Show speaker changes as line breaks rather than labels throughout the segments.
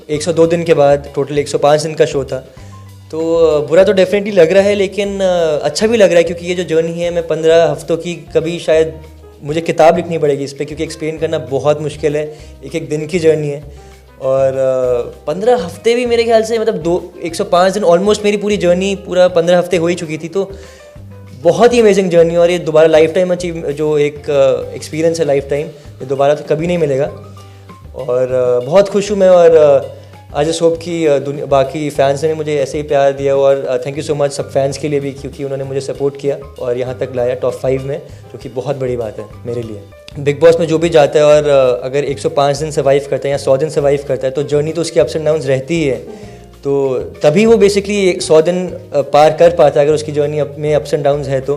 102 दिन के बाद टोटल 105 दिन का शो था। तो बुरा तो डेफिनेटली लग रहा है, लेकिन अच्छा भी लग रहा है, क्योंकि ये जो जर्नी है मैं 15 हफ्तों की, कभी शायद मुझे किताब लिखनी पड़ेगी इस पर, क्योंकि एक्सप्लेन करना बहुत मुश्किल है। एक एक दिन की जर्नी है और 15 हफ्ते भी मेरे ख्याल से, मतलब 105 दिन ऑलमोस्ट मेरी पूरी जर्नी, पूरा 15 हफ्ते हो ही चुकी थी। तो बहुत ही अमेजिंग जर्नी, और ये दोबारा लाइफ टाइम अचीव जो एक एक्सपीरियंस है लाइफ टाइम, ये दोबारा तो कभी नहीं मिलेगा। और बहुत खुश हूँ मैं, और आज जस्ट होप कि बाकी फैंस ने मुझे ऐसे ही प्यार दिया, और थैंक यू सो मच सब फैंस के लिए भी, क्योंकि उन्होंने मुझे सपोर्ट किया और यहाँ तक लाया टॉप 5 में, जो कि बहुत बड़ी बात है मेरे लिए। बिग बॉस में जो भी जाता है और अगर 105 दिन सर्वाइव करता है या 100 दिन सर्वाइव करता है, तो जर्नी तो उसकी अप्स एंड डाउन्स रहती ही है। तो तभी वो बेसिकली 100 दिन पार कर पाता है, अगर उसकी जर्नी में अप्स एंड डाउन्स है तो,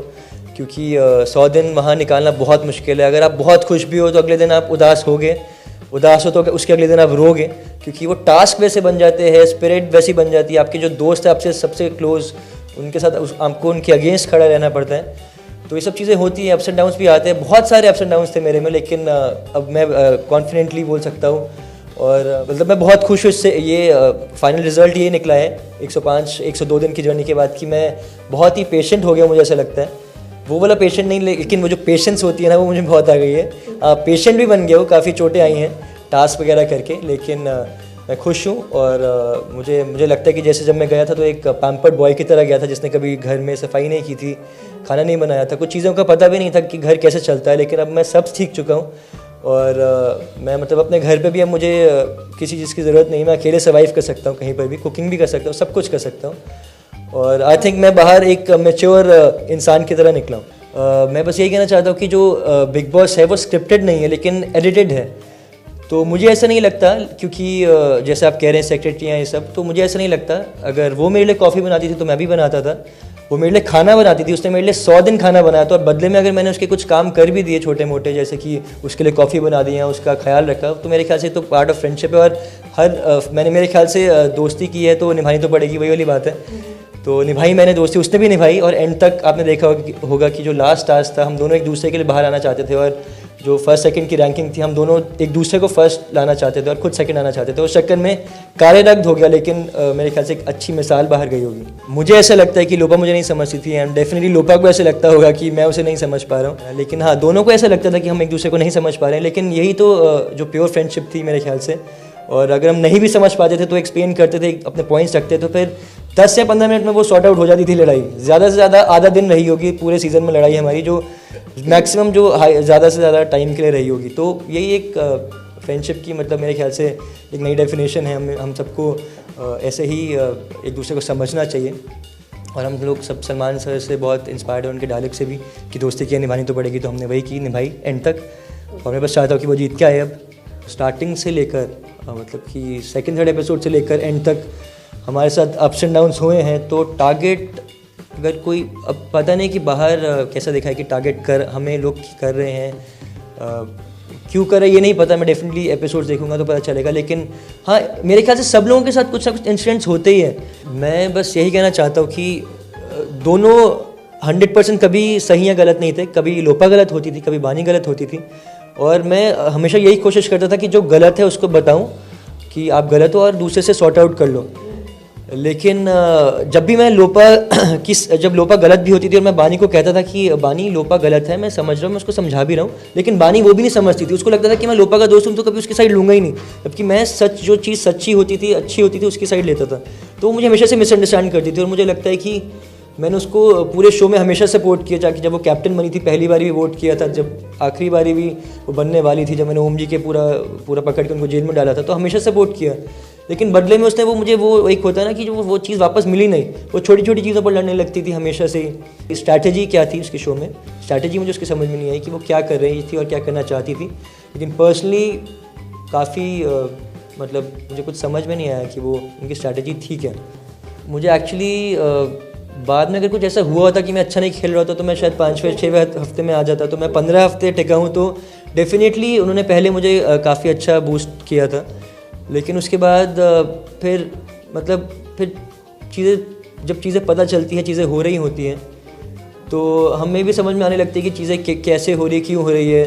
क्योंकि 100 दिन वहाँ निकालना बहुत मुश्किल है। अगर आप बहुत खुश भी हो तो अगले दिन आप उदास हो तो उसके अगले दिन आप रोगे, क्योंकि वो टास्क वैसे बन जाते हैं, स्पिरिट वैसी बन जाती है। आपके जो दोस्त है आपसे सबसे क्लोज, उनके साथ आपको उनके अगेंस्ट खड़ा रहना पड़ता है। तो ये सब चीज़ें होती हैं, अप्स एंड डाउन्स भी आते हैं। बहुत सारे अप्स एंड डाउन्स थे मेरे में, लेकिन अब मैं कॉन्फिडेंटली बोल सकता हूँ, और मतलब मैं बहुत खुश हूँ इससे। ये फाइनल रिजल्ट ये निकला है 102 दिन की जर्नी के बाद, कि मैं बहुत ही पेशेंट हो गया, मुझे ऐसा लगता है। वो वाला पेशेंट नहीं, लेकिन वो जो पेशेंस होती है ना, वो मुझे बहुत आ गई है। पेशेंट भी बन गया हूँ, काफ़ी चोटें आई हैं टास्क वगैरह करके, लेकिन मैं खुश हूँ। और मुझे लगता है कि जैसे जब मैं गया था तो एक पैम्पर्ड बॉय की तरह गया था, जिसने कभी घर में सफाई नहीं की थी, खाना नहीं बनाया था, कुछ चीज़ों का पता भी नहीं था कि घर कैसे चलता है। लेकिन अब मैं सब सीख चुका हूँ, और मैं मतलब अपने घर पे भी अब मुझे किसी चीज़ की ज़रूरत नहीं, मैं अकेले सर्वाइव कर सकता हूँ, कहीं पर भी कुकिंग भी कर सकता हूँ, सब कुछ कर सकता हूँ। और आई थिंक मैं बाहर एक मैच्योर इंसान की तरह निकला हूँ। मैं बस यही कहना चाहता हूँ कि जो बिग बॉस है वो स्क्रिप्टेड नहीं है, लेकिन एडिटेड है। तो मुझे ऐसा नहीं लगता, क्योंकि जैसे आप कह रहे हैं सेक्रेटरी हैं ये सब, तो मुझे ऐसा नहीं लगता। अगर वो मेरे लिए कॉफ़ी बनाती थी तो मैं भी बनाता था, वो मेरे लिए खाना बनाती थी, उसने मेरे लिए 100 दिन खाना बनाया, तो और बदले में अगर मैंने उसके कुछ काम कर भी दिए छोटे मोटे, जैसे कि उसके लिए कॉफ़ी बना दी या उसका ख्याल रखा, तो मेरे ख्याल से तो पार्ट ऑफ फ्रेंडशिप है। और मैंने मेरे ख्याल से दोस्ती की है तो निभानी तो पड़ेगी, वही वाली बात है। तो निभाई मैंने दोस्ती, उसने भी निभाई, और एंड तक आपने देखा होगा कि जो लास्ट टास्क था, हम दोनों एक दूसरे के लिए बाहर आना चाहते थे, और जो फर्स्ट सेकंड की रैंकिंग थी, हम दोनों एक दूसरे को फर्स्ट लाना चाहते थे और खुद सेकंड आना चाहते थे। उस चक्कर में काले रक्त हो गया, लेकिन मेरे ख्याल से एक अच्छी मिसाल बाहर गई होगी। मुझे ऐसा लगता है कि लोपा मुझे नहीं समझती थी, एंड डेफिनेटली लोपा को ऐसे लगता होगा कि मैं उसे नहीं समझ पा रहा हूँ। लेकिन हाँ, दोनों को ऐसा लगता था कि हम एक दूसरे को नहीं समझ पा रहे हैं, लेकिन यही तो जो प्योर फ्रेंडशिप थी मेरे ख्याल से। और अगर हम नहीं भी समझ पाते थे तो एक्सप्लेन करते थे, अपने पॉइंट्स रखते, तो फिर 10 या 15 मिनट में वो सॉर्ट आउट हो जाती थी लड़ाई। ज़्यादा से ज़्यादा आधा दिन रही होगी पूरे सीज़न में लड़ाई हमारी, जो मैक्सिमम जो ज़्यादा से ज़्यादा टाइम के लिए रही होगी। तो यही एक फ्रेंडशिप की मतलब मेरे ख्याल से एक नई डेफिनेशन है। हम सबको ऐसे ही एक दूसरे को समझना चाहिए, और हम लोग सब सलमान सर से बहुत इंस्पायर्ड है, उनके डायलॉग से भी, कि दोस्ती की निभानी तो पड़ेगी, तो हमने वही की, निभाई एंड तक। और मैं बस चाहता हूँ कि वो जीत के आए। अब स्टार्टिंग से लेकर मतलब कि सेकंड थर्ड एपिसोड से लेकर एंड तक हमारे साथ अप्स एंड डाउन्स हुए हैं। तो टारगेट अगर कोई, अब पता नहीं कि बाहर कैसा देखा है कि टारगेट कर हमें लोग कर रहे हैं, क्यों कर रहे हैं ये नहीं पता, मैं डेफिनेटली एपिसोड्स देखूंगा तो पता चलेगा। लेकिन हाँ, मेरे ख्याल से सब लोगों के साथ कुछ ना कुछ इंसिडेंट्स होते ही हैं। मैं बस यही कहना चाहता हूँ कि दोनों 100% कभी सही या गलत नहीं थे, कभी लोपा गलत होती थी, कभी बानी गलत होती थी, और मैं हमेशा यही कोशिश करता था कि जो गलत है उसको बताऊं कि आप गलत हो और दूसरे से सॉर्ट आउट कर लो। लेकिन जब भी मैं जब लोपा गलत भी होती थी और मैं बानी को कहता था कि बानी लोपा गलत है, मैं समझ रहा हूँ, मैं उसको समझा भी रहा हूँ, लेकिन बानी वो भी नहीं समझती थी। उसको लगता था कि मैं लोपा का दोस्त हूँ तो कभी उसकी साइड लूँगा ही नहीं, जबकि मैं जो चीज़ सच्ची होती थी, अच्छी होती थी, उसकी साइड लेता था। तो वो मुझे हमेशा से मिसअंडरस्टैंड करती थी, और मुझे लगता है कि मैंने उसको पूरे शो में हमेशा सपोर्ट किया, जाके जब वो कैप्टन बनी थी पहली बारी भी वोट किया था, जब आखिरी बारी भी वो बनने वाली थी, जब मैंने ओम जी के पूरा पकड़ के उनको जेल में डाला था, तो हमेशा सपोर्ट किया। लेकिन बदले में उसने मुझे वो एक होता है ना कि जो वो चीज़ वापस मिली नहीं, वो छोटी छोटी चीज़ों पर लड़ने लगती थी हमेशा से ही। स्ट्रैटेजी क्या थी उसके शो में, स्ट्रैटेजी मुझे उसकी समझ में नहीं आई कि वो क्या कर रही थी और क्या करना चाहती थी। लेकिन पर्सनली काफ़ी मतलब मुझे कुछ समझ में नहीं आया कि वो उनकी स्ट्रैटेजी थी क्या। मुझे एक्चुअली बाद में अगर कुछ ऐसा हुआ होता कि मैं अच्छा नहीं खेल रहा था तो मैं शायद 5-6 हफ्ते में आ जाता, तो मैं 15 हफ्ते टिका हूँ। तो डेफिनेटली उन्होंने पहले मुझे काफ़ी अच्छा बूस्ट किया था, लेकिन उसके बाद फिर जब चीज़ें पता चलती हैं, चीज़ें हो रही होती हैं, तो हमें भी समझ में आने लगती है कि चीज़ें कैसे हो रही, क्यों हो रही है।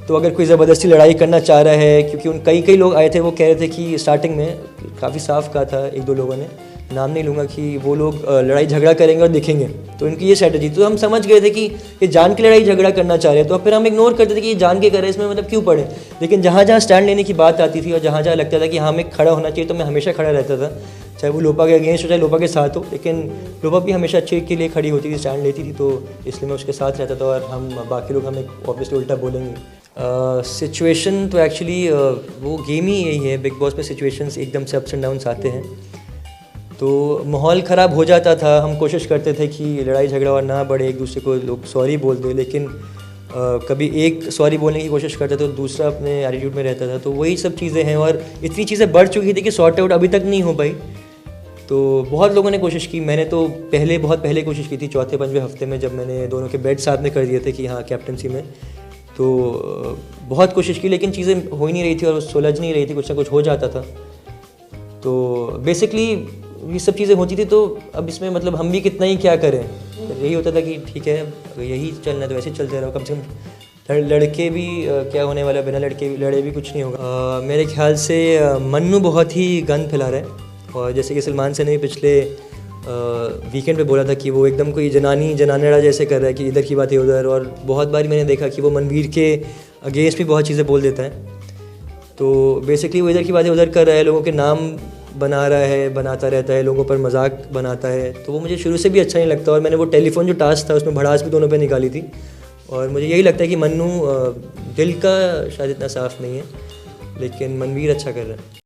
तो अगर कोई ज़बरदस्ती लड़ाई करना चाह रहा है, क्योंकि उन कई लोग आए थे, वो कह रहे थे कि स्टार्टिंग में काफ़ी साफ कहा था एक दो लोगों ने, नाम नहीं लूँगा, कि वो लोग लड़ाई झगड़ा करेंगे और दिखेंगे, तो इनकी ये स्ट्रैटेजी। तो हम समझ गए थे कि ये जान के लड़ाई झगड़ा करना चाह रहे हैं, तो फिर हम इग्नोर करते थे कि ये जान के करे, इसमें मतलब क्यों पड़े। लेकिन जहाँ जहाँ स्टैंड लेने की बात आती थी और जहाँ जहाँ लगता था कि हाँ हमें खड़ा होना चाहिए, तो मैं हमेशा खड़ा रहता था, चाहे वो लोपा के अगेंस्ट हो चाहे लोपा के साथ हो। लेकिन लोपा भी हमेशा अच्छे के लिए खड़ी होती थी, स्टैंड लेती थी, तो इसलिए मैं उसके साथ रहता था। और हम बाकी लोग हमें ऑब्वियसली उल्टा बोलेंगे। सिचुएशन तो एक्चुअली वो गेम ही यही है, बिग बॉस में सिचुएशंस एकदम से अप्स एंड डाउन्स आते हैं, तो माहौल ख़राब हो जाता था। हम कोशिश करते थे कि लड़ाई झगड़ा और ना बढ़े, एक दूसरे को लोग सॉरी बोल दे, लेकिन कभी एक सॉरी बोलने की कोशिश करता था तो दूसरा अपने एटीट्यूड में रहता था। तो वही सब चीज़ें हैं, और इतनी चीज़ें बढ़ चुकी थी कि सॉर्ट आउट अभी तक नहीं हो पाई। तो बहुत लोगों ने कोशिश की, मैंने तो बहुत पहले कोशिश की थी, चौथे पंजवें हफ्ते में, जब मैंने दोनों के बेड साथ में कर दिए थे कि हाँ कैप्टनसी में, तो बहुत कोशिश की, लेकिन चीज़ें हो ही नहीं रही थी और सुलझ नहीं रही थी, कुछ ना कुछ हो जाता था। तो बेसिकली ये सब चीज़ें होती थी, तो अब इसमें मतलब हम भी कितना ही क्या करें, यही होता था कि ठीक है यही चलना है तो वैसे चलते रहो, कम से कम लड़के भी क्या होने वाला, बिना लड़े भी कुछ नहीं होगा। मेरे ख्याल से मन्नू बहुत ही गंद फैला रहा है, और जैसे कि सलमान से ने पिछले वीकेंड पे बोला था कि वो एकदम कोई जनानेड़ा जैसे कर रहा है कि इधर की बातें उधर, और बहुत बार मैंने देखा कि वो मनवीर के अगेंस्ट भी बहुत चीज़ें बोल देता है। तो बेसिकली वो इधर की बातें उधर कर रहा है, लोगों के नाम बनाता रहता है, लोगों पर मजाक बनाता है, तो वो मुझे शुरू से भी अच्छा नहीं लगता। और मैंने वो टेलीफोन जो टास्क था उसमें भड़ास भी दोनों पे निकाली थी, और मुझे यही लगता है कि मन्नू दिल का शायद इतना साफ़ नहीं है, लेकिन मनवीर अच्छा कर रहा है।